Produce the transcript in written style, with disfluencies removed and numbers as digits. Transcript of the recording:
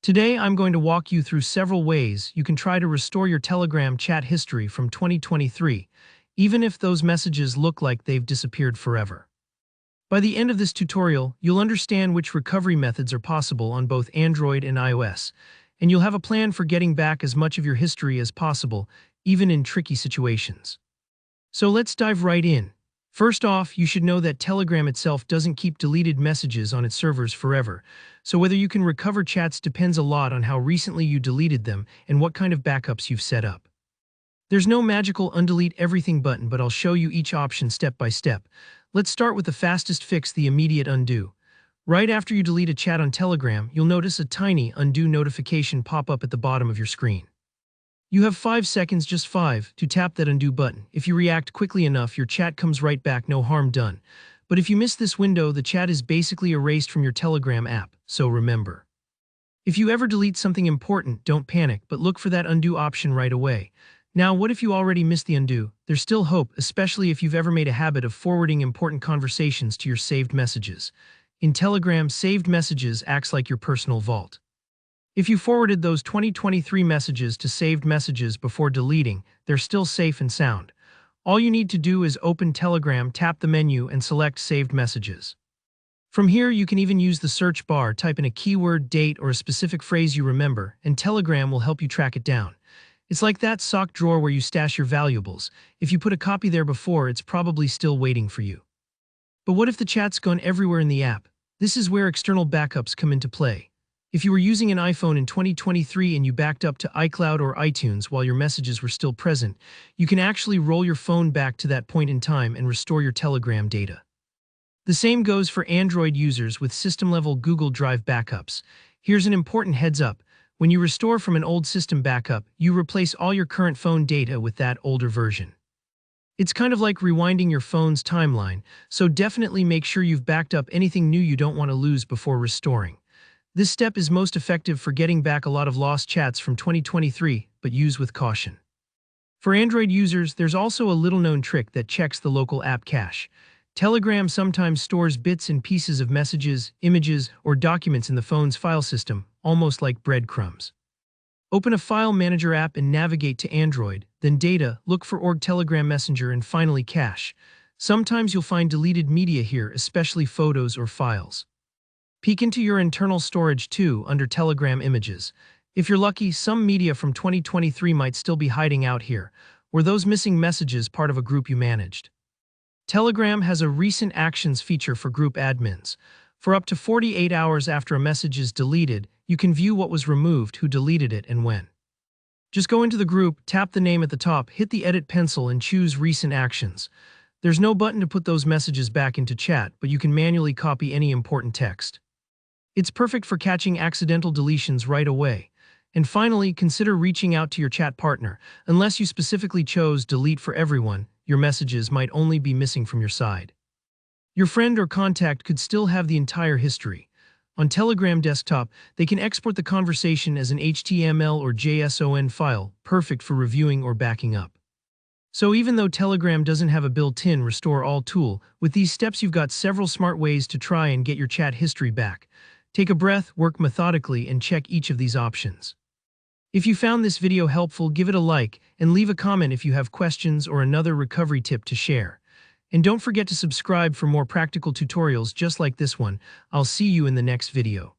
Today, I'm going to walk you through several ways you can try to restore your Telegram chat history from 2023, even if those messages look like they've disappeared forever. By the end of this tutorial, you'll understand which recovery methods are possible on both Android and iOS, and you'll have a plan for getting back as much of your history as possible, even in tricky situations. So let's dive right in. First off, you should know that Telegram itself doesn't keep deleted messages on its servers forever, so whether you can recover chats depends a lot on how recently you deleted them and what kind of backups you've set up. There's no magical undelete everything button, but I'll show you each option step by step. Let's start with the fastest fix, the immediate undo. Right after you delete a chat on Telegram, you'll notice a tiny undo notification pop up at the bottom of your screen. You have 5 seconds, just 5, to tap that undo button. If you react quickly enough, your chat comes right back, no harm done. But if you miss this window, the chat is basically erased from your Telegram app, so remember. If you ever delete something important, don't panic, but look for that undo option right away. Now, what if you already missed the undo? There's still hope, especially if you've ever made a habit of forwarding important conversations to your saved messages. In Telegram, saved messages acts like your personal vault. If you forwarded those 2023 messages to saved messages before deleting, they're still safe and sound. All you need to do is open Telegram, tap the menu, and select Saved Messages. From here, you can even use the search bar, type in a keyword, date, or a specific phrase you remember, and Telegram will help you track it down. It's like that sock drawer where you stash your valuables. If you put a copy there before, it's probably still waiting for you. But what if the chat's gone everywhere in the app? This is where external backups come into play. If you were using an iPhone in 2023 and you backed up to iCloud or iTunes while your messages were still present, you can actually roll your phone back to that point in time and restore your Telegram data. The same goes for Android users with system-level Google Drive backups. Here's an important heads up. When you restore from an old system backup, you replace all your current phone data with that older version. It's kind of like rewinding your phone's timeline, so definitely make sure you've backed up anything new you don't want to lose before restoring. This step is most effective for getting back a lot of lost chats from 2023, but use with caution. For Android users, there's also a little-known trick that checks the local app cache. Telegram sometimes stores bits and pieces of messages, images, or documents in the phone's file system, almost like breadcrumbs. Open a File Manager app and navigate to Android, then Data, look for org Telegram Messenger, and finally Cache. Sometimes you'll find deleted media here, especially photos or files. Peek into your internal storage too, under Telegram Images. If you're lucky, some media from 2023 might still be hiding out here. Were those missing messages part of a group you managed? Telegram has a Recent Actions feature for group admins. For up to 48 hours after a message is deleted, you can view what was removed, who deleted it, and when. Just go into the group, tap the name at the top, hit the edit pencil, and choose Recent Actions. There's no button to put those messages back into chat, but you can manually copy any important text. It's perfect for catching accidental deletions right away. And finally, consider reaching out to your chat partner. Unless you specifically chose delete for everyone, your messages might only be missing from your side. Your friend or contact could still have the entire history. On Telegram desktop, they can export the conversation as an HTML or JSON file, perfect for reviewing or backing up. So even though Telegram doesn't have a built-in Restore All tool, with these steps you've got several smart ways to try and get your chat history back. Take a breath, work methodically, and check each of these options. If you found this video helpful, give it a like, and leave a comment if you have questions or another recovery tip to share. And don't forget to subscribe for more practical tutorials just like this one. I'll see you in the next video.